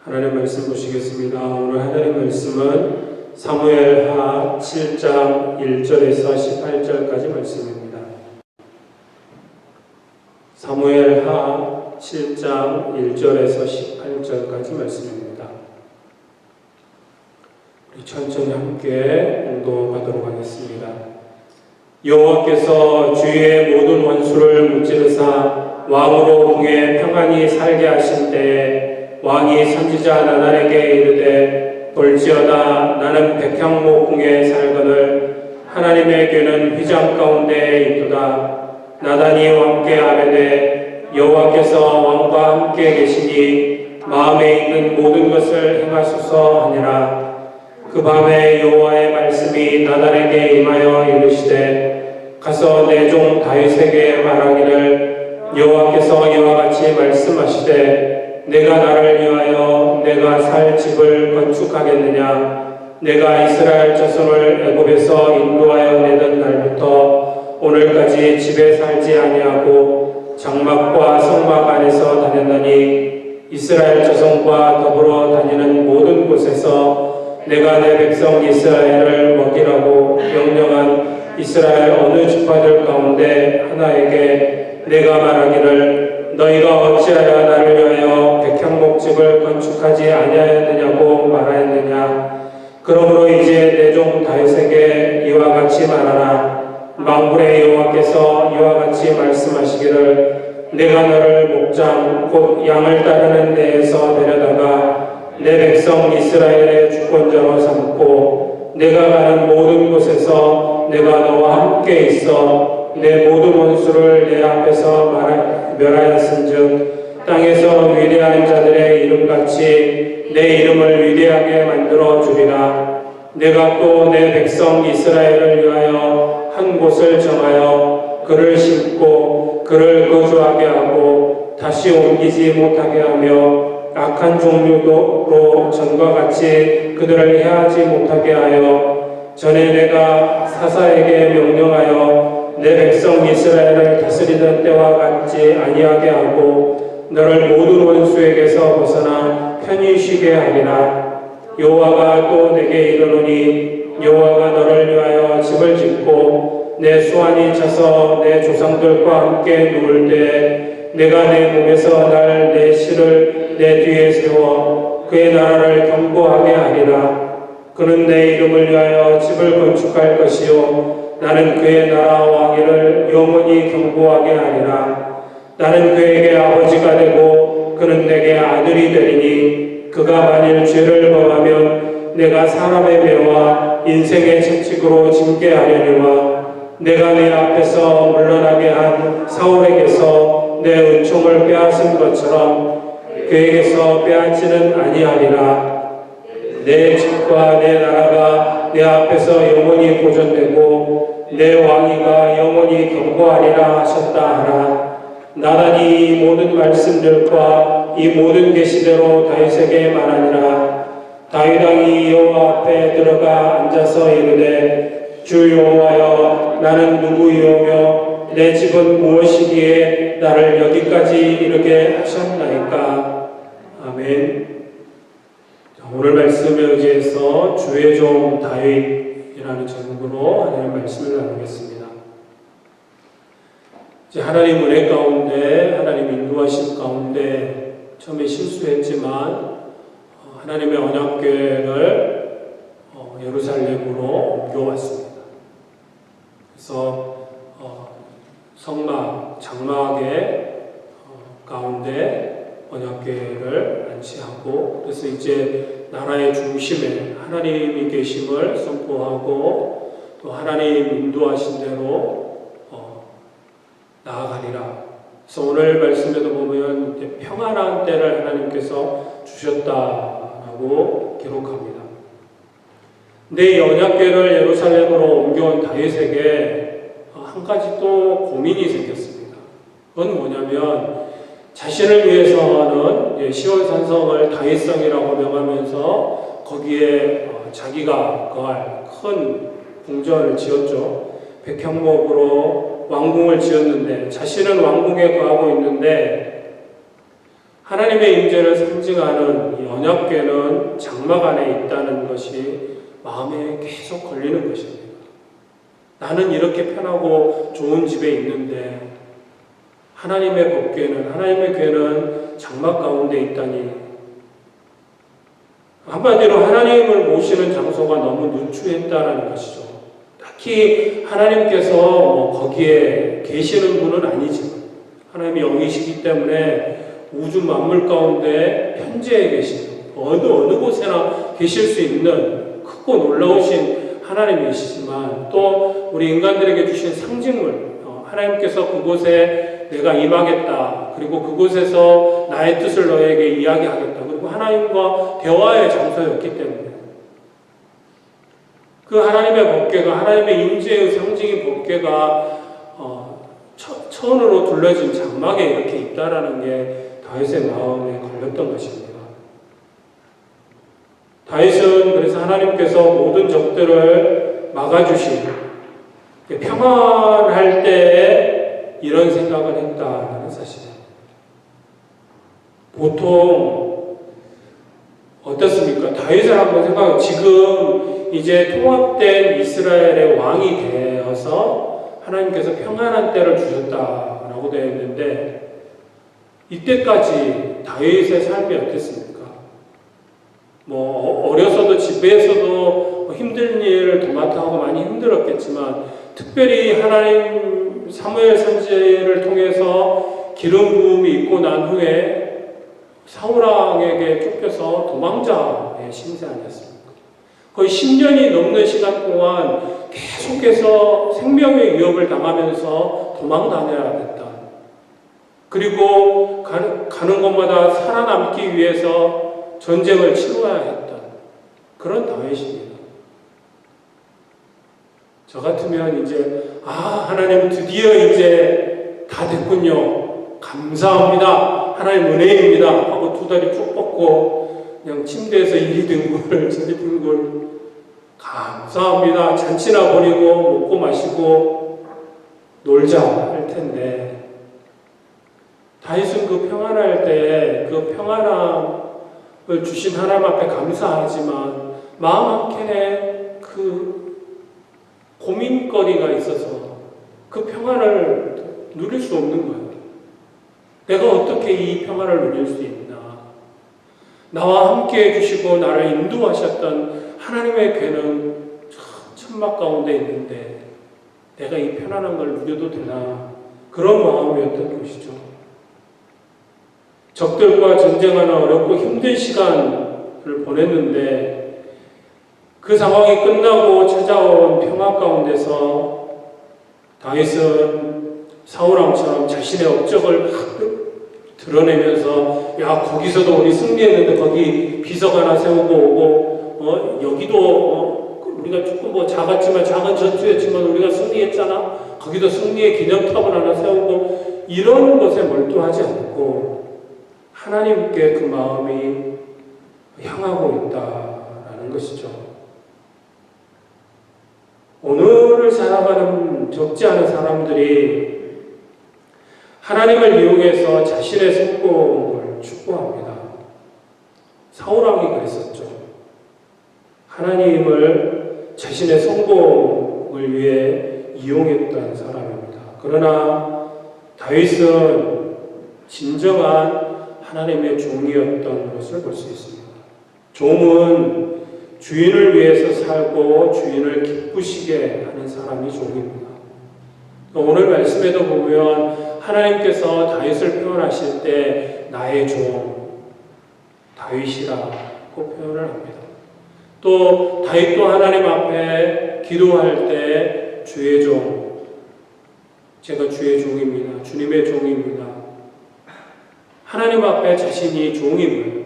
하나님 말씀 보시겠습니다. 오늘 하나님 말씀은 사무엘하 7장 1절에서 18절까지 말씀입니다. 사무엘하 7장 1절에서 18절까지 말씀입니다. 우리 천천히 함께 공독하도록 하겠습니다. 여호와께서 주의 모든 원수를 무찌르사 왕으로 궁에 평안히 살게 하신 때에 왕이 선지자 나단에게 이르되 볼지어다 나는 백향목 궁에 살거늘 하나님의 궤는 휘장 가운데에 있도다. 나단이 왕께 아뢰되 여호와께서 왕과 함께 계시니 마음에 있는 모든 것을 행하소서 하니라. 그 밤에 여호와의 말씀이 나단에게 임하여 이르시되 가서 내 종 다윗에게 말하기를 여호와께서 이와 같이 말씀하시되 내가 나를 위하여 내가 살 집을 건축하겠느냐. 내가 이스라엘 자손을 애굽에서 인도하여 내던 날부터 오늘까지 집에 살지 아니하고 장막과 성막 안에서 다녔나니 이스라엘 자손과 더불어 다니는 모든 곳에서 내가 내 백성 이스라엘을 먹이라고 명령한 이스라엘 어느 지파들 가운데 하나에게 내가 말하기를 너희가 어찌하여 나를 위하여 백향목집을 건축하지 아니하였느냐고 말하였느냐. 그러므로 이제 내 종 다윗에게 이와 같이 말하라. 만군의 여호와께서 이와 같이 말씀하시기를 내가 너를 목장 곧 양을 따르는 데에서 데려다가 내 백성 이스라엘의 주권자로 삼고 내가 가는 모든 곳에서 내가 너와 함께 있어 내 모든 원수를 내 앞에서 멸하였은즉 땅에서 위대한 자들의 이름같이 내 이름을 위대하게 만들어 주리라. 내가 또 내 백성 이스라엘을 위하여 한 곳을 정하여 그를 심고 그를 거주하게 하고 다시 옮기지 못하게 하며 악한 종류로 전과 같이 그들을 해하지 못하게 하여 전에 내가 사사에게 명령하여 내 백성 이스라엘을 다스리던 때와 같지 아니하게 하고 너를 모든 원수에게서 벗어나 편히 쉬게 하리라. 여호와가 또 내게 이르노니 여호와가 너를 위하여 집을 짓고 내 수완이 차서 내 조상들과 함께 누울 때 내가 내 몸에서 날 내 실을 내 뒤에 세워 그의 나라를 견고하게 하리라. 그는 내 이름을 위하여 집을 건축할 것이요 나는 그의 나라 왕위를 영원히 견고하게 하리라. 나는 그에게 아버지가 되고 그는 내게 아들이 되리니 그가 만일 죄를 범하면 내가 사람의 매와 인생의 채찍으로 징계하려니와 내가 내 앞에서 물러나게 한 사울에게서 내 은총을 빼앗은 것처럼 그에게서 빼앗지는 아니하리라. 내 집과 내 나라가 내 앞에서 영원히 보존되고 내 왕위가 영원히 견고하리라 하셨다 하라. 나단이 이 모든 말씀들과 이 모든 계시대로 다윗에게 말하니라. 다윗 왕이 여호와 앞에 들어가 앉아서 이르되 주 여호와여 나는 누구이오며 내 집은 무엇이기에 나를 여기까지 이르게 하셨나이까. 아멘. 오늘 말씀에 의지해서 주의 종 다윗이라는 제목으로 하나님의 말씀을 나누겠습니다. 이제 하나님 은혜 가운데 하나님 인도하심 가운데 처음에 실수했지만 하나님의 언약궤를 예루살렘으로 옮겨왔습니다. 그래서 성막 장막의 가운데 언약궤를 안치하고 그래서 이제 나라의 중심에 하나님이 계심을 선포하고 또 하나님 인도하신 대로 나아가리라. 그래서 오늘 말씀에도 보면 평안한 때를 하나님께서 주셨다라고 기록합니다. 근데 이 언약궤를 예루살렘으로 옮겨온 다윗에게 한 가지 또 고민이 생겼습니다. 그건 뭐냐면 자신을 위해서는 시온산성을 다윗성이라고 명하면서 거기에 자기가 거할 큰 궁전을 지었죠. 백향목으로 왕궁을 지었는데 자신은 왕궁에 거하고 있는데 하나님의 임재를 상징하는 이 언약궤는 장막 안에 있다는 것이 마음에 계속 걸리는 것입니다. 나는 이렇게 편하고 좋은 집에 있는데 하나님의 법궤는, 하나님의 궤는 장막 가운데 있다니, 한마디로 하나님을 모시는 장소가 너무 누추했다는 것이죠. 딱히 하나님께서 거기에 계시는 분은 아니지만 하나님이 영이시기 때문에 우주 만물 가운데 현재에 계시는, 어느 곳에나 계실 수 있는 크고 놀라우신 하나님이시지만, 또 우리 인간들에게 주신 상징물, 하나님께서 그곳에 내가 임하겠다, 그리고 그곳에서 나의 뜻을 너에게 이야기하겠다, 그리고 하나님과 대화의 장소였기 때문에 그 하나님의 법궤가, 하나님의 임재의 상징인 법궤가 천으로 둘러진 장막에 이렇게 있다라는 게 다윗의 마음에 걸렸던 것입니다. 다윗은 그래서 하나님께서 모든 적들을 막아주신, 평안할 때에 이런 생각을 했다는 사실입니다. 보통 어떻습니까? 다윗을 한번 생각해, 지금 이제 통합된 이스라엘의 왕이 되어서 하나님께서 평안한 때를 주셨다라고 되어 있는데, 이때까지 다윗의 삶이 어땠습니까? 어려서도 집에서도 힘든 일을 도맡아 하고 많이 힘들었겠지만, 특별히 하나님 사무엘 선지자를 통해서 기름 부음이 있고 난 후에 사울왕에게 쫓겨서 도망자의 신세 아니었습니까? 거의 10년이 넘는 시간 동안 계속해서 생명의 위협을 당하면서 도망 다녀야 됐다. 그리고 가는 곳마다 살아남기 위해서 전쟁을 치러야 했던 그런 다윗입니다. 저 같으면 이제 하나님 드디어 이제 다 됐군요. 감사합니다. 하나님 은혜입니다. 하고 두 다리 쭉 뻗고 그냥 침대에서 이리 뒹굴 저리 뒹굴 감사합니다. 잔치나 벌이고 먹고 마시고 놀자 할 텐데, 다윗은 그 평안할 때 그 평안함을 주신 하나님 앞에 감사하지만 마음 한켠에 그 고민거리가 있어서 그 평안을 누릴 수 없는 거예요. 내가 어떻게 이 평안을 누릴 수 있나? 나와 함께 해주시고 나를 인도하셨던 하나님의 궤는 천막 가운데 있는데 내가 이 편안한 걸 누려도 되나? 그런 마음이었던 것이죠. 적들과 전쟁하는 어렵고 힘든 시간을 보냈는데 그 상황이 끝나고 찾아온 평화 가운데서 다윗은 사울왕처럼 자신의 업적을 드러내면서, 야, 거기서도 우리 승리했는데 거기 비석 하나 세우고 오고, 여기도 우리가 조금 작았지만 작은 전투였지만 우리가 승리했잖아. 거기도 승리의 기념탑을 하나 세우고, 이런 것에 몰두하지 않고 하나님께 그 마음이 향하고 있다라는 것이죠. 오늘을 살아가는 적지 않은 사람들이 하나님을 이용해서 자신의 성공을 추구합니다. 사울왕이 그랬었죠. 하나님을 자신의 성공을 위해 이용했던 사람입니다. 그러나 다윗은 진정한 하나님의 종이었던 것을 볼 수 있습니다. 종은 주인을 위해서 살고 주인을 기쁘시게 하는 사람이 종입니다. 오늘 말씀에도 보면 하나님께서 다윗을 표현하실 때 나의 종 다윗이라고 표현을 합니다. 또 다윗도 하나님 앞에 기도할 때 주의 종, 제가 주의 종입니다. 주님의 종입니다. 하나님 앞에 자신이 종임을,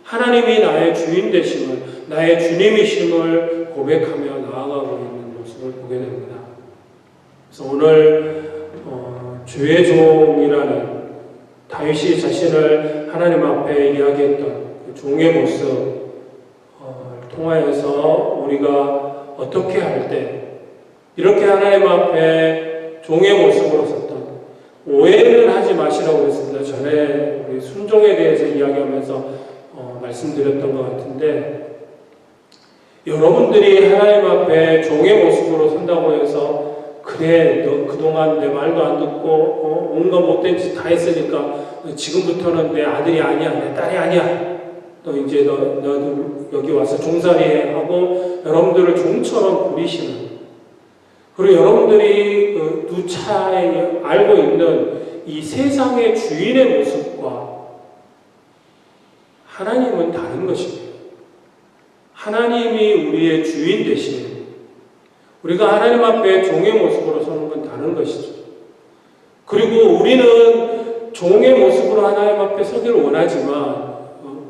하나님이 나의 주인 되심을, 나의 주님이심을 고백하며 나아가고 있는 모습을 보게 됩니다. 그래서 오늘 주의 종이라는 다윗이 자신을 하나님 앞에 이야기했던 그 종의 모습 통하여서 우리가 어떻게 할 때 이렇게 하나님 앞에 종의 모습으로 섰던, 오해는 하지 마시라고 그랬습니다. 전에 우리 순종에 대해서 이야기하면서 말씀드렸던 것 같은데, 여러분들이 하나님 앞에 종의 모습으로 선다고 해서 그래 너 그동안 내 말도 안 듣고 온갖 못된 짓 다 했으니까 지금부터는 내 아들이 아니야, 내 딸이 아니야, 너 이제 너도 여기 와서 종살이 하고 여러분들을 종처럼 부리시는, 그리고 여러분들이 누차에 알고 있는 이 세상의 주인의 모습과 하나님은 다른 것입니다. 하나님이 우리의 주인 대신 우리가 하나님 앞에 종의 모습으로 서는 건 다른 것이죠. 그리고 우리는 종의 모습으로 하나님 앞에 서기를 원하지만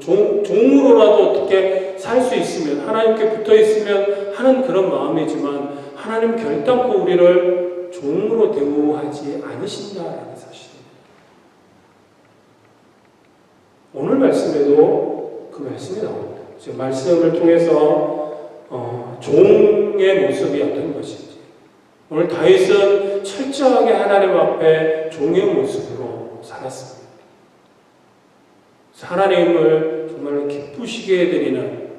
종으로라도 어떻게 살 수 있으면, 하나님께 붙어 있으면 하는 그런 마음이지만 하나님 결단코 우리를 종으로 대우하지 않으신다라는 사실입니다. 오늘 말씀에도 그 말씀이 나옵니다. 지금 말씀을 통해서 종의 모습이 어떤 것인지, 오늘 다윗은 철저하게 하나님 앞에 종의 모습으로 살았습니다. 하나님을 정말로 기쁘시게 해드리는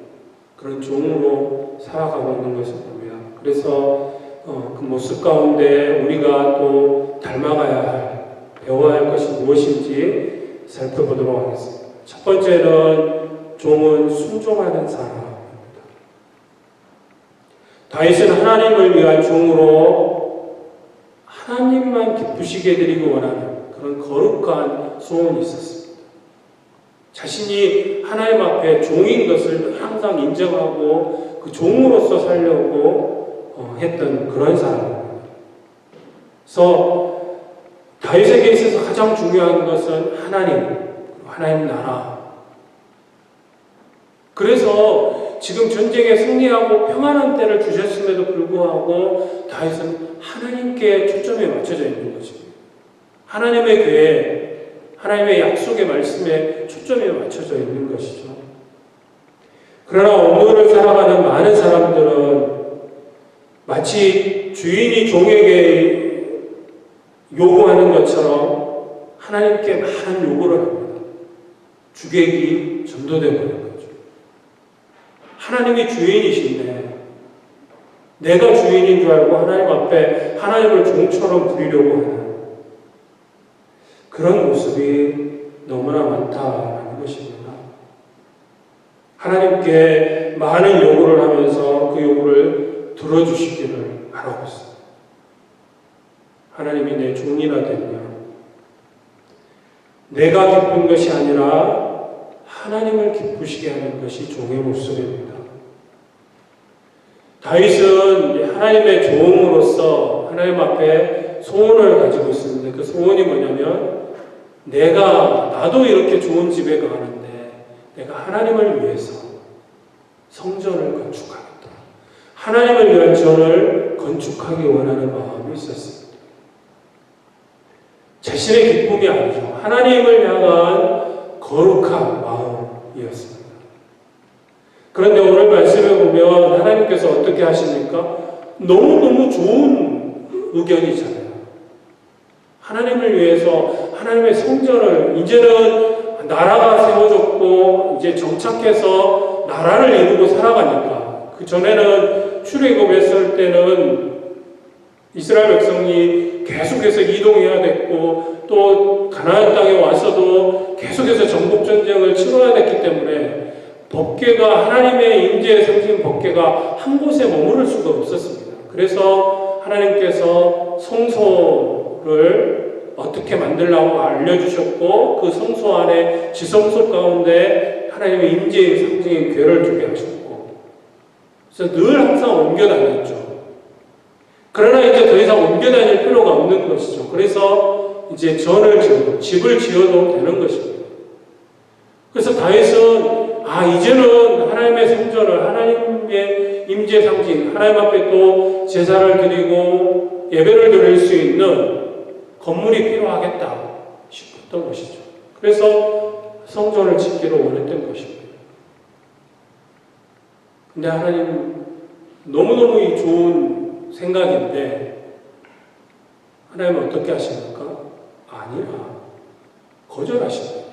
그런 종으로 살아가고 있는 것을 봅니다. 그래서 그 모습 가운데 우리가 또 닮아가야 할, 배워야 할 것이 무엇인지 살펴보도록 하겠습니다. 첫 번째는 종은 순종하는 사람입니다. 다윗은 하나님을 위한 종으로 하나님만 기쁘시게 해드리기 원하는 그런 거룩한 소원이 있었습니다. 자신이 하나님 앞에 종인 것을 항상 인정하고 그 종으로서 살려고 했던 그런 사람입니다. 그래서 다윗에게 있어서 가장 중요한 것은 하나님 나라. 그래서 지금 전쟁에 승리하고 평안한 때를 주셨음에도 불구하고 다윗은 하나님께 초점이 맞춰져 있는 것입니다. 하나님의 계획, 하나님의 약속의 말씀에 초점이 맞춰져 있는 것이죠. 그러나 오늘을 살아가는 많은 사람들은 마치 주인이 종에게 요구하는 것처럼 하나님께 많은 요구를 합니다. 주객이 전도되는 거죠. 하나님이 주인이신데 내가 주인인 줄 알고 하나님 앞에 하나님을 종처럼 부리려고 하는 그런 모습이 너무나 많다는 것입니다. 하나님께 많은 요구를 하면서 그 요구를 들어주시기를 바라고 있습니다. 하나님이 내 종이라 되냐, 내가 기쁜 것이 아니라 하나님을 기쁘시게 하는 것이 종의 모습입니다. 다윗은 하나님의 종으로서 하나님 앞에 소원을 가지고 있었는데 그 소원이 뭐냐면, 나도 이렇게 좋은 집에 가는데 내가 하나님을 위해서 성전을 건축하겠다. 하나님을 위한 전을 건축하기 원하는 마음이 있었습니다. 자신의 기쁨이 아니죠. 하나님을 향한 거룩한 마음이었습니다. 그런데 오늘 말씀에 보면 하나님께서 어떻게 하십니까? 너무너무 좋은 의견이잖아요. 하나님을 위해서 하나님의 성전을, 이제는 나라가 세워졌고 이제 정착해서 나라를 이루고 살아가니까, 그 전에는 출애굽했을 때는 이스라엘 백성이 계속해서 이동해야 됐고 또 가나안 땅에 와서도 계속해서 정복 전쟁을 치러야 됐기 때문에 법궤가, 하나님의 임재의 상징 법궤가 한 곳에 머무를 수가 없었습니다. 그래서 하나님께서 성소를 어떻게 만들라고 알려주셨고 그 성소 안에 지성소 가운데 하나님의 임재의 상징인 궤를 두게 하셨고, 그래서 늘 항상 옮겨 다녔죠. 그러나 이제 더 이상 옮겨 다닐 필요가 없는 것이죠. 그래서 이제 전을 지어도, 집을 지어도 되는 것입니다. 그래서 다윗은 이제는 하나님의 성전을, 하나님의 임재 상징, 하나님 앞에 또 제사를 드리고 예배를 드릴 수 있는 건물이 필요하겠다 싶었던 것이죠. 그래서 성전을 짓기를 원했던 것입니다. 근데 하나님 너무너무 이 좋은 생각인데 하나님은 어떻게 하십니까? 아니라 거절하십니다.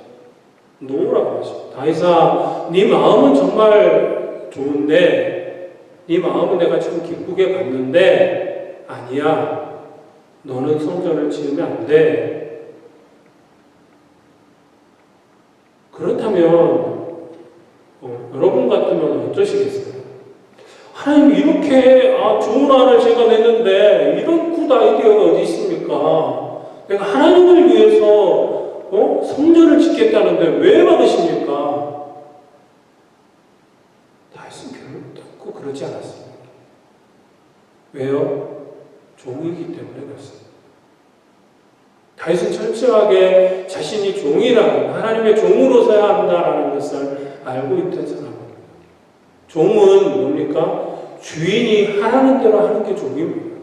노라고 하십니다. 다윗아, 네 마음은 정말 좋은데, 네 마음은 내가 참 기쁘게 봤는데, 아니야. 너는 성전을 지으면 안 돼. 그렇다면 여러분 같으면 어떠시겠어요? 하나님, 이렇게 좋은 안을 제가 냈는데 이런 굿 아이디어가 어디 있습니까? 내가 하나님을 위해서 성전을 짓겠다는데 왜 막으십니까? 다윗은 결코 그러지 않았습니다. 왜요? 종이기 때문에 그렇습니다. 다윗은 철저하게 자신이 종이라는, 하나님의 종으로서야 한다라는 것을 알고 있던 사람입니다. 종은 뭡니까? 주인이 하라는 대로 하는 게 종입니다.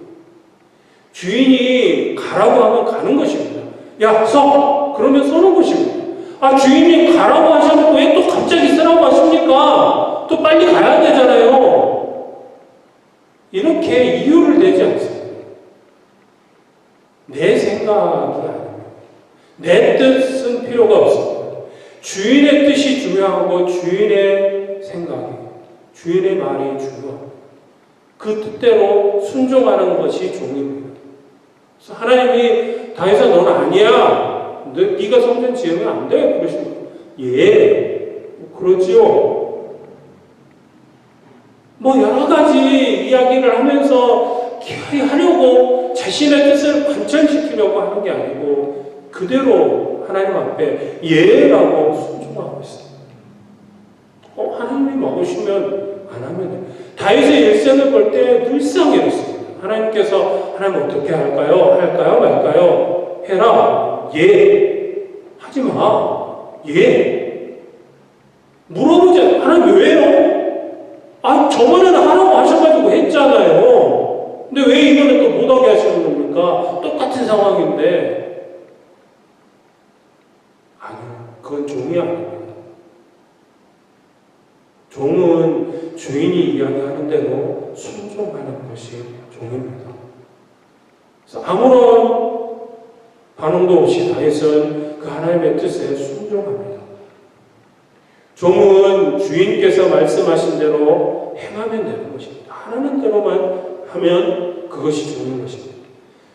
주인이 가라고 하면 가는 것입니다. 야, 서! 그러면 서는 것입니다. 주인이 가라고 하셔도 왜 또 갑자기 쓰라고 하십니까? 또 빨리 가야 되잖아요. 이렇게 이유를 대지 않습니다. 내 생각이 아닙니다. 내 뜻은 필요가 없습니다. 주인의 뜻이 중요하고 주인의 생각이, 주인의 말이 중요합니다. 그 뜻대로 순종하는 것이 종입니다. 그래서 하나님이 다윗아, 너는 아니야. 네가 성전 지으면 안 돼. 그러십니다. 예, 그러지요. 여러 가지 이야기를 하면서 기어이 하려고 자신의 뜻을 관철시키려고 하는 게 아니고 그대로 하나님 앞에 예라고 순종하고 있습니다. 하나님이 막으시면 안 하면 돼요. 다윗의 일생을 볼 때 늘상 이렇습니다. 하나님께서 하나님 어떻게 할까요? 할까요? 말까요? 해라. 예. 하지 마. 예. 물어보지 않아요. 하나님 왜요? 저번에는 하라고 하셔가지고 했잖아요. 근데 왜 이번에 또 못하게 하시는 겁니까? 똑같은 상황인데. 아니요. 그건 종이 아닙니다. 종은 주인이 이야기하는 대로 순종하는 것이 종입니다. 그래서 아무런 반응도 없이 다윗은 그 하나님의 뜻에 순종합니다. 종은 주인께서 말씀하신 대로 행하면 되는 것입니다. 하라는 대로만 하면 그것이 종인 것입니다.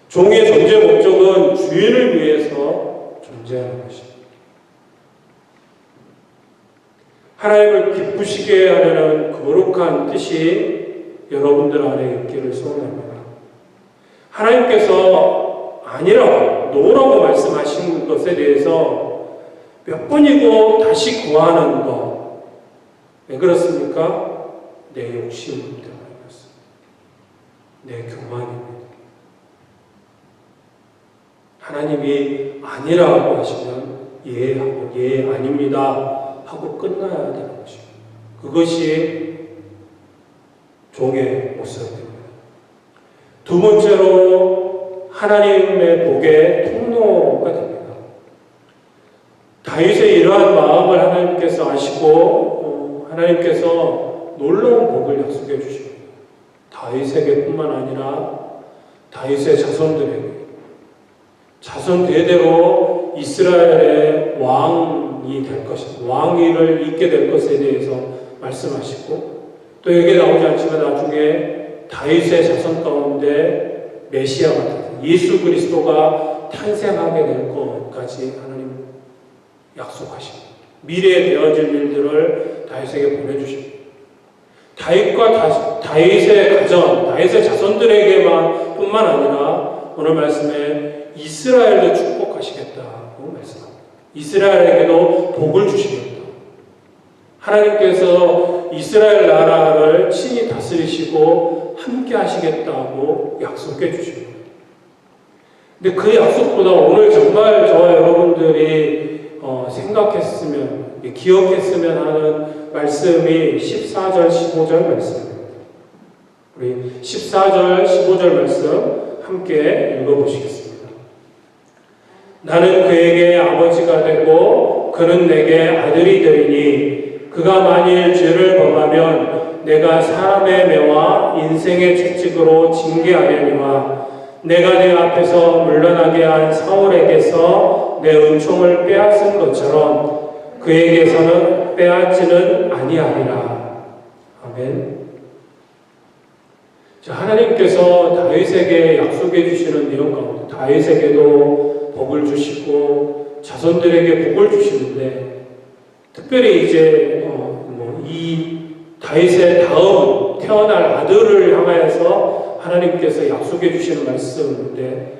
종의 존재 목적은 주인을 위해서 존재하는 것입니다. 하나님을 기쁘시게 하려는 거룩한 뜻이 여러분들 안에 있기를 소원합니다. 하나님께서 아니라고, 노라고 말씀하신 것에 대해서 몇 번이고 다시 구하는 것. 왜 그렇습니까? 내 욕심 때문에 그렇습니다. 내 교만입니다. 하나님이 아니라고 하시면 예 하고 예 아닙니다 하고 끝나야 되는 것입니다. 그것이 종의 모습입니다. 두 번째로 하나님의 복의 통로가 됩니다. 다윗의 이러한 마음을 하나님께서 아시고 하나님께서 놀라운 복을 약속해 주십니다. 다윗에게뿐만 아니라 다윗의 자손들에게, 자손 대대로 이스라엘의 왕이 될 것입니다. 왕위를 잇게 될 것에 대해서 말씀하시고, 또 여기에 나오지 않지만 나중에 다윗의 자손 가운데 메시아가 예수 그리스도가 탄생하게 될 것까지 하나님 약속하십니다. 미래에 되어질 일들을 다윗에게 보내주십니다. 다윗과 다윗의 가정, 다윗의 자손들에게만 뿐만 아니라 오늘 말씀에 이스라엘도 축복하시겠다고 말씀합니다. 이스라엘에게도 복을 주시겠다. 하나님께서 이스라엘 나라를 친히 다스리시고 함께 하시겠다고 약속해 주십니다. 근데 그 약속보다 오늘 정말 저와 여러분들이 생각했으면, 기억했으면 하는 말씀이 14절, 15절 말씀입니다. 우리 14절, 15절 말씀 함께 읽어보시겠습니다. 나는 그에게 아버지가 되고 그는 내게 아들이 되리니 그가 만일 죄를 범하면 내가 사람의 매와 인생의 채찍으로 징계하려니와 내가 내 앞에서 물러나게 한 사울에게서 내 은총을 빼앗은 것처럼 그에게서는 빼앗지는 아니하리라. 아멘. 자, 하나님께서 다윗에게 약속해 주시는 내용 가운데 다윗에게도 복을 주시고 자손들에게 복을 주시는데, 특별히 이제 이 다윗의 다음 태어날 아들을 향하여서 하나님께서 약속해 주시는 말씀인데,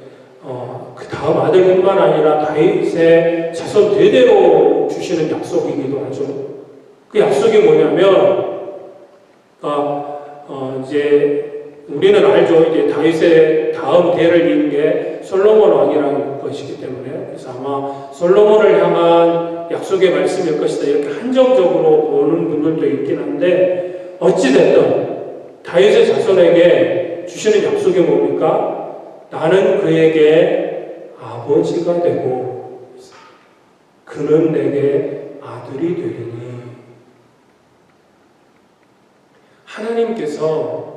그 다음 아들뿐만 아니라 다윗의 자손 대대로 주시는 약속이기도 하죠. 그 약속이 뭐냐면, 이제 우리는 알죠. 이제 다윗의 다음 대를 이은 게 솔로몬 왕이라는 것이기 때문에, 그래서 아마 솔로몬을 향한 약속의 말씀일 것이다, 이렇게 한정적으로 보는 분들도 있긴 한데, 어찌됐든 다윗의 자손에게 주시는 약속이 뭡니까? 나는 그에게 아버지가 되고 그는 내게 아들이 되리니. 하나님께서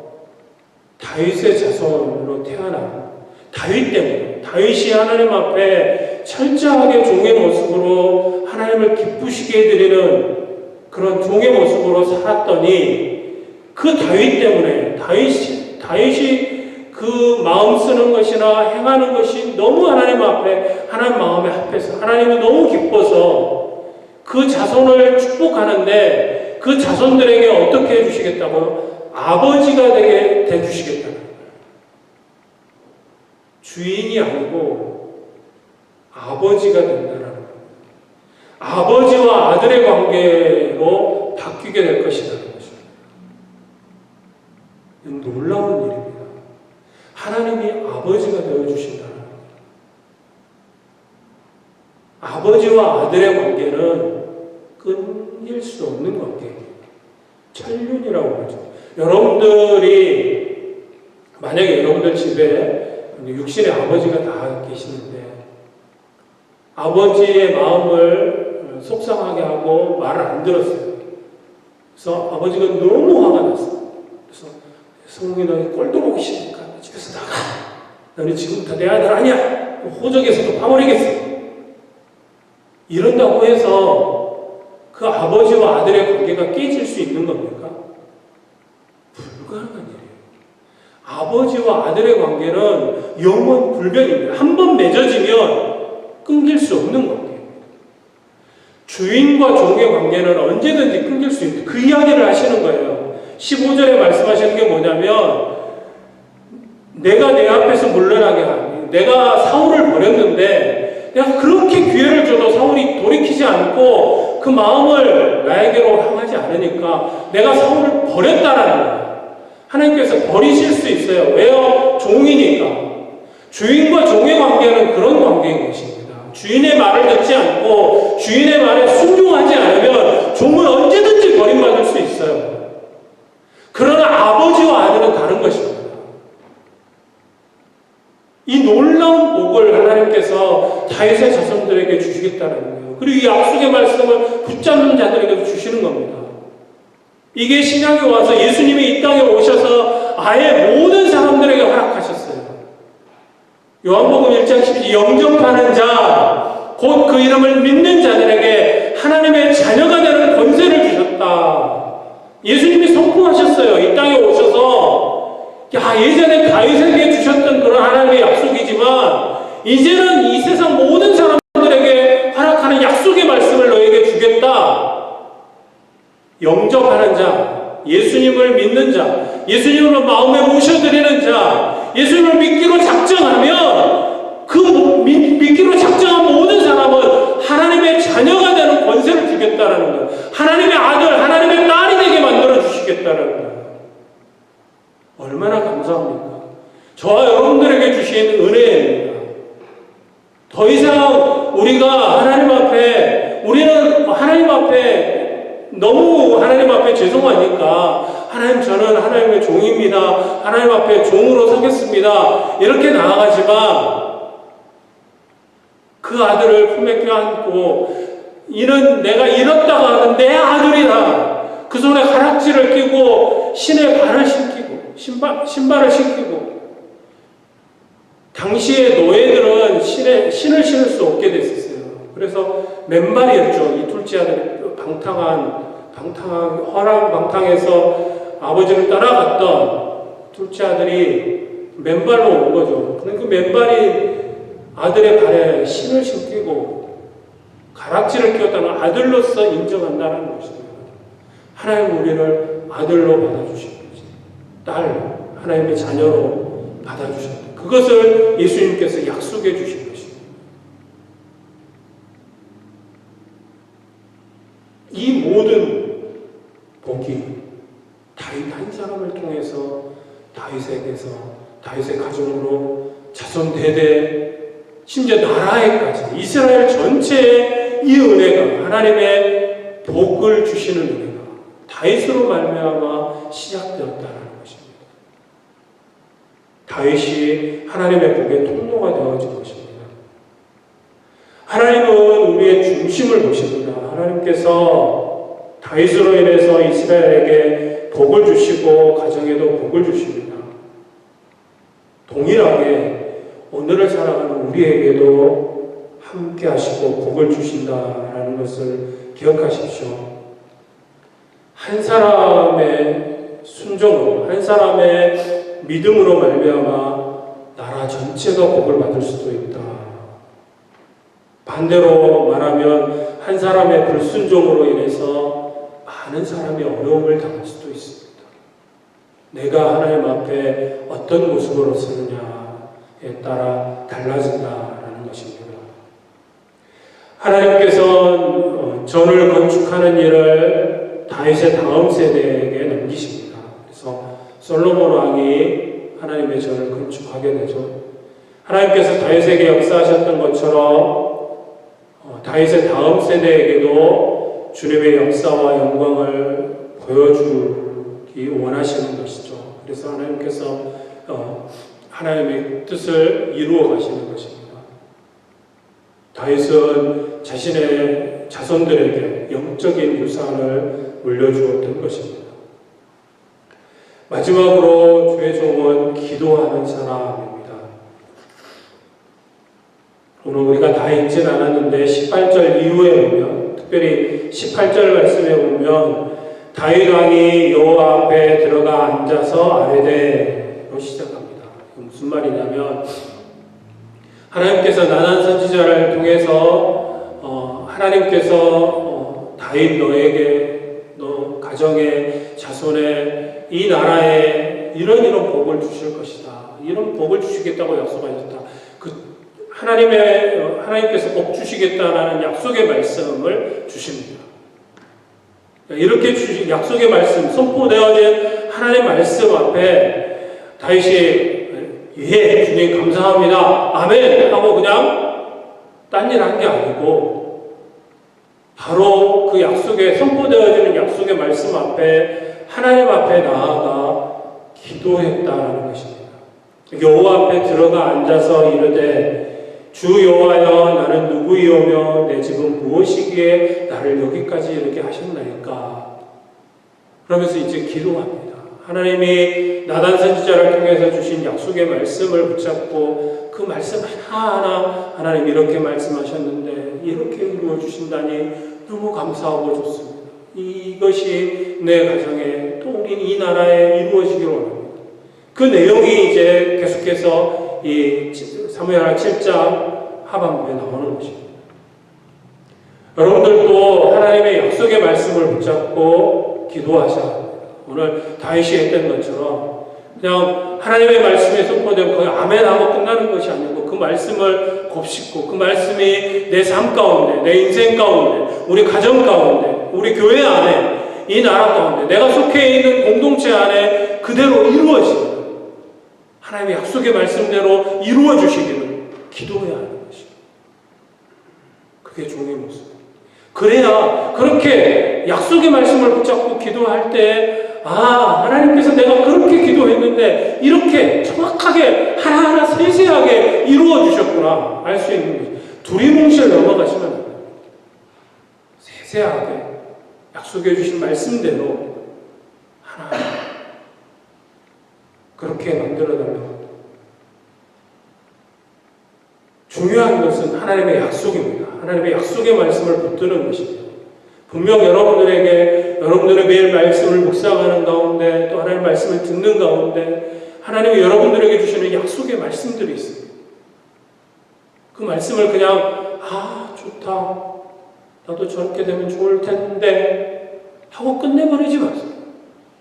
다윗의 자손으로 태어난 다윗 때문에, 다윗이 하나님 앞에 철저하게 종의 모습으로 하나님을 기쁘시게 해드리는 그런 종의 모습으로 살았더니, 그 다윗 때문에 다윗이 그 마음 쓰는 것이나 행하는 것이 너무 하나님 앞에, 하나님 마음에 합해서 하나님이 너무 기뻐서 그 자손을 축복하는데, 그 자손들에게 어떻게 해주시겠다고요? 아버지가 되게 해주시겠다는 거예요. 주인이 아니고 아버지가 된다는 거예요. 아버지와 아들의 관계로 바뀌게 될 것이라는 것입니다. 놀라운 일입니다. 하나님이 아버지가 되어주신다는 거예요. 아버지와 아들의 관계는 끊일 수 없는 관계입니다. 천륜이라고 하죠. 여러분들이, 만약에 여러분들 집에 육신의 아버지가 다 계시는데 아버지의 마음을 속상하게 하고 말을 안 들었어요. 그래서 아버지가 너무 화가 났어요. 그래서 성웅이 너 꼴도 보기 싫으니까 집에서 나가. 너는 지금부터 내 아들 아니야. 호적에서도 파버리겠어. 이런다고 해서 그 아버지와 아들의 관계가 깨질 수 있는 겁니까? 불가능한 일이에요. 아버지와 아들의 관계는 영원 불변입니다. 한번 맺어지면 끊길 수 없는 관계입니다. 주인과 종의 관계는 언제든지 끊길 수 있는, 그 이야기를 하시는 거예요. 15절에 말씀하시는 게 뭐냐면, 내가 내 앞에서 물러나게 하니, 내가 사울을 버렸는데 내가 그렇게 기회를 줘도 사울이 돌이키지 않고 그 마음을 나에게로 향하지 않으니까 내가 사울을 버렸다라는 거예요. 하나님께서 버리실 수 있어요. 왜요? 종이니까. 주인과 종의 관계는 그런 관계인 것입니다. 주인의 말을 듣지 않고 주인의 말에 순종하지 않으면 종은 언제든지 버림받을 수 있어요. 그러나 아버지와 아들은 다른 것입니다. 이 놀라운 복을 하나님께서 다윗의 자손들에게 주시겠다는 거예요. 그리고 이 약속의 말씀을 붙잡는 자들에게도 주시는 겁니다. 이게 신약에 와서 예수님이 이 땅에 오셔서 아예 모든 사람들에게 허락하셨어요. 요한복음 1장 12절, 영접하는 자, 곧 그 이름을 믿는 자들에게 하나님의 자녀가 되는 권세를 주셨다. 예수님이 선포하셨어요. 이 땅에 오셔서 예전에 다윗에게 주셨던 그런 하나님의 약속이지만 이제는 이 세상 모든 사람들에게 허락하는 약속의 말씀을 너에게 주겠다. 영접하는 자, 예수님을 믿는 자, 예수님을 마음에 모셔드리는 자, 예수님을 믿기로 작정하면 그 믿기로 작정한 모든 사람은 하나님의 자녀가 되는 권세를 주겠다는 거예요. 하나님의 아들, 하나님의 딸이 되게 만들어 주시겠다는 거예요. 얼마나 감사합니까? 저와 여러분들에게 주신 은혜입니다. 더 이상 우리가 하나님 앞에, 우리는 하나님 앞에 너무 하나님 앞에 죄송하니까 하나님, 저는 하나님의 종입니다. 하나님 앞에 종으로 서겠습니다. 이렇게 나아가지만 그 아들을 품에 껴안고, 이는 내가 잃었다고 하는 내 아들이다. 그 손에 가락지를 끼고 신의 발을 신기고 신발을 신기고 당시의 노예들은 신을 신을 수 없게 됐었어요. 그래서 맨발이었죠. 이 둘째 아들이 허랑방탕해서 아버지를 따라갔던 둘째 아들이 맨발로 온 거죠. 그 맨발이 아들의 발에 신을 신기고 가락지를 끼웠다는 아들로서 인정한다는 것입니다. 하나님 우리를 아들로 받아주신 거지. 딸, 하나님의 자녀로 받아주셨다. 그것을 예수님께서 약속해 주신 것입니다. 이 모든 복이 다윗 한 사람을 통해서 다윗의 가정으로 자손 대대 심지어 나라에까지 이스라엘 전체에 이 은혜가 하나님의 복을 주시는 은혜가 다윗으로 말미암아 시작되었다는 것입니다. 다윗이 하나님의 복의 통로가 되어진 것입니다. 하나님은 우리의 중심을 보십니다. 하나님께서 다윗으로 인해서 이스라엘에게 복을 주시고 가정에도 복을 주십니다. 동일하게 오늘을 살아가는 우리에게도 함께 하시고 복을 주신다라는 것을 기억하십시오. 한 사람의 순종으로, 한 사람의 믿음으로 말미암아 나라 전체가 복을 받을 수도 있다. 반대로 말하면 한 사람의 불순종으로 인해서 많은 사람이 어려움을 당할 수도 있습니다. 내가 하나님 앞에 어떤 모습으로 서느냐에 따라 달라진다라는 것입니다. 하나님께서는 전을 건축하는 일을 다윗의 다음 세대에게 넘기십니다. 그래서 솔로몬 왕이 하나님의 전을 건축하게 되죠. 하나님께서 다윗에게 역사하셨던 것처럼 다윗의 다음 세대에게도 주님의 역사와 영광을 보여주기 원하시는 것이죠. 그래서 하나님께서 하나님의 뜻을 이루어 가시는 것입니다. 다윗은 자신의 자손들에게 영적인 유산을 물려주었던 것입니다. 마지막으로 주의 종은 기도하는 사람입니다. 오늘 우리가 다 읽진 않았는데 18절 이후에 보면, 특별히 18절 말씀에 보면 다윗 왕이 여호와 앞에 들어가 앉아서 아뢰되로 시작합니다. 무슨 말이냐면 하나님께서 나단 선지자를 통해서 하나님께서 다윗 너에게 너 가정에 자손에 이 나라에 이런 복을 주실 것이다. 이런 복을 주시겠다고 약속하셨다. 하나님께서 복 주시겠다라는 약속의 말씀을 주십니다. 이렇게 주신 약속의 말씀, 선포되어진 하나님의 말씀 앞에 다윗이 예, 주님 감사합니다. 아멘 하고 그냥 딴 일 한 게 아니고 바로 그 약속에 선포되어지는 약속의 말씀 앞에 하나님 앞에 나아가 기도했다라는 것입니다. 여호와 앞에 들어가 앉아서 이르되 주 여호와여 나는 누구이오며 내 집은 무엇이기에 나를 여기까지 이렇게 하셨나이까. 그러면서 이제 기도합니다. 하나님이 나단 선지자를 통해서 주신 약속의 말씀을 붙잡고 그 말씀 하나하나 하나님 이렇게 말씀하셨는데 이렇게 이루어 주신다니 너무 감사하고 좋습니다. 이것이 내 가정에 또 우리 이 나라에 이루어지기를 원합니다. 그 내용이 이제 계속해서 이 사무엘하 7장 하반부에 나오는 것입니다. 여러분들도 하나님의 약속의 말씀을 붙잡고 기도하셔야 합니다. 오늘 다윗이 했던 것처럼 그냥 하나님의 말씀에 선포되면 거의 아멘하고 끝나는 것이 아니고 그 말씀을 곱씹고 그 말씀이 내 삶 가운데, 내 인생 가운데, 우리 가정 가운데, 우리 교회 안에, 이 나라 가운데, 내가 속해 있는 공동체 안에 그대로 이루어지는 하나님의 약속의 말씀대로 이루어 주시기를 기도해야 하는 것입니다. 그게 종의 모습. 그래야 그렇게 약속의 말씀을 붙잡고 기도할 때 하나님께서 내가 그렇게 기도했는데 이렇게 정확하게 하나하나 세세하게 이루어 주셨구나 알 수 있는 거죠. 두리뭉실 넘어가시면 안 됩니다. 세세하게 약속해 주신 말씀대로 하나하나 그렇게 만들어달라고 합니다. 중요한 것은 하나님의 약속입니다. 하나님의 약속의 말씀을 붙드는 것입니다. 분명 여러분들의 매일 말씀을 묵상하는 가운데 또 하나님의 말씀을 듣는 가운데 하나님이 여러분들에게 주시는 약속의 말씀들이 있습니다. 그 말씀을 그냥 좋다. 나도 저렇게 되면 좋을 텐데 하고 끝내버리지 마세요.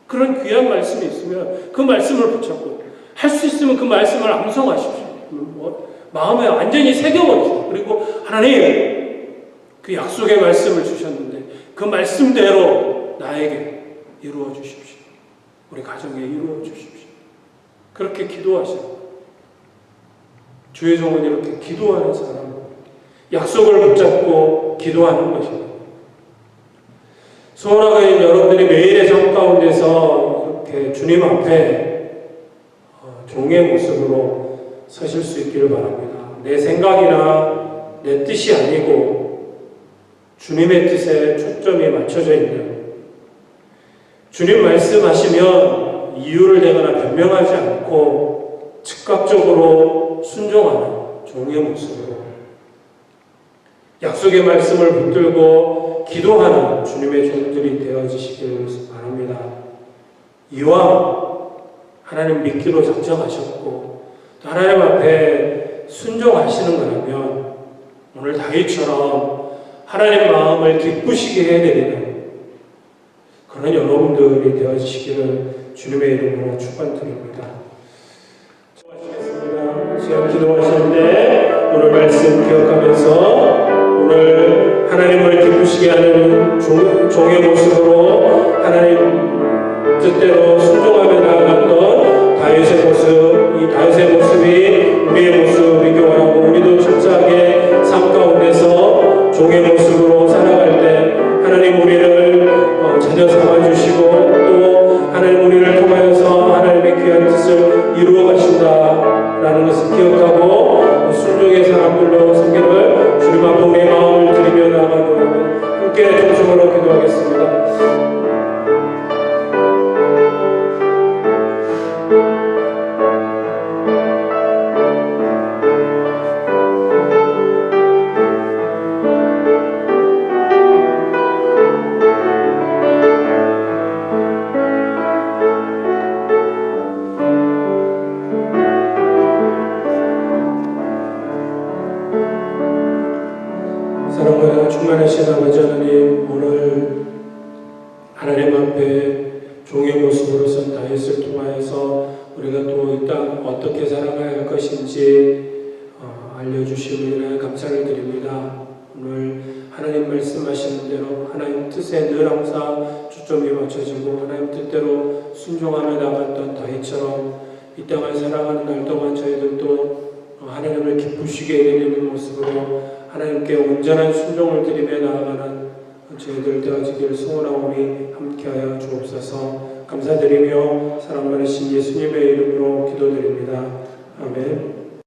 그런 귀한 말씀이 있으면 그 말씀을 붙잡고 할 수 있으면 그 말씀을 암송하십시오. 마음에 완전히 새겨버리세요. 그리고 하나님 그 약속의 말씀을 주셨는데 그 말씀대로 나에게 이루어 주십시오. 우리 가정에 이루어 주십시오. 그렇게 기도하세요. 주의 종은 이렇게 기도하는 사람, 약속을 붙잡고 기도하는 것입니다. 소원하는 여러분들이 매일의 삶 가운데서 이렇게 주님 앞에 종의 모습으로 서실 수 있기를 바랍니다. 내 생각이나 내 뜻이 아니고 주님의 뜻에 초점이 맞춰져 있는, 주님 말씀하시면 이유를 대거나 변명하지 않고 즉각적으로 순종하는 종의 모습으로 약속의 말씀을 붙들고 기도하는 주님의 종들이 되어지시기를 바랍니다. 이왕 하나님 믿기로 작정하셨고 하나님 앞에 순종하시는 거라면 오늘 다윗처럼 하나님 마음을 기쁘시게 해드리는 그런 여러분들이 되어지시기를 주님의 이름으로 축원드립니다. 기도하시겠습니다. 시간 기도하시는데 오늘 말씀 기억하면서 오늘 하나님을 기쁘시게 하는 종의 모습으로 하나님 뜻대로 순종하며 나아갔던 다윗의 모습, 이 다윗의 모습이 우리의 모습이기 원하고 우리도 철저하게 삶 가운데서 종의 모습으로 살아갈 때 하나님 우리를 자녀 삼아주시고 또 하나님 우리를 통하여서 하나님의 귀한 뜻을 이루어 가신다라는 것을 기억하고 순종의 사람들로 섬기를 주님 앞에 우리의 마음을 드리며 나아가는 함께 통성으로 기도하겠습니다. 사랑과 충만하신 아버지 하나님, 오늘 하나님 앞에 종의 모습으로 선 다윗을 통하여서 우리가 또 이 땅 어떻게 살아가야 할 것인지 알려주시므로 감사를 드립니다. 오늘 하나님 말씀하시는 대로 하나님 뜻에 늘 항상 초점이 맞춰지고 하나님 뜻대로 순종하며 나갔던 다윗처럼 이 땅을 살아가는 날 동안 저희들도 하나님을 기쁘시게 해드리는 모습으로 하나님께 온전한 순종을 드리며 나아가는 저희들 되어지기를 소원하오니 함께하여 주옵소서. 감사드리며 사랑 많으신 예수님의 이름으로 기도드립니다. 아멘.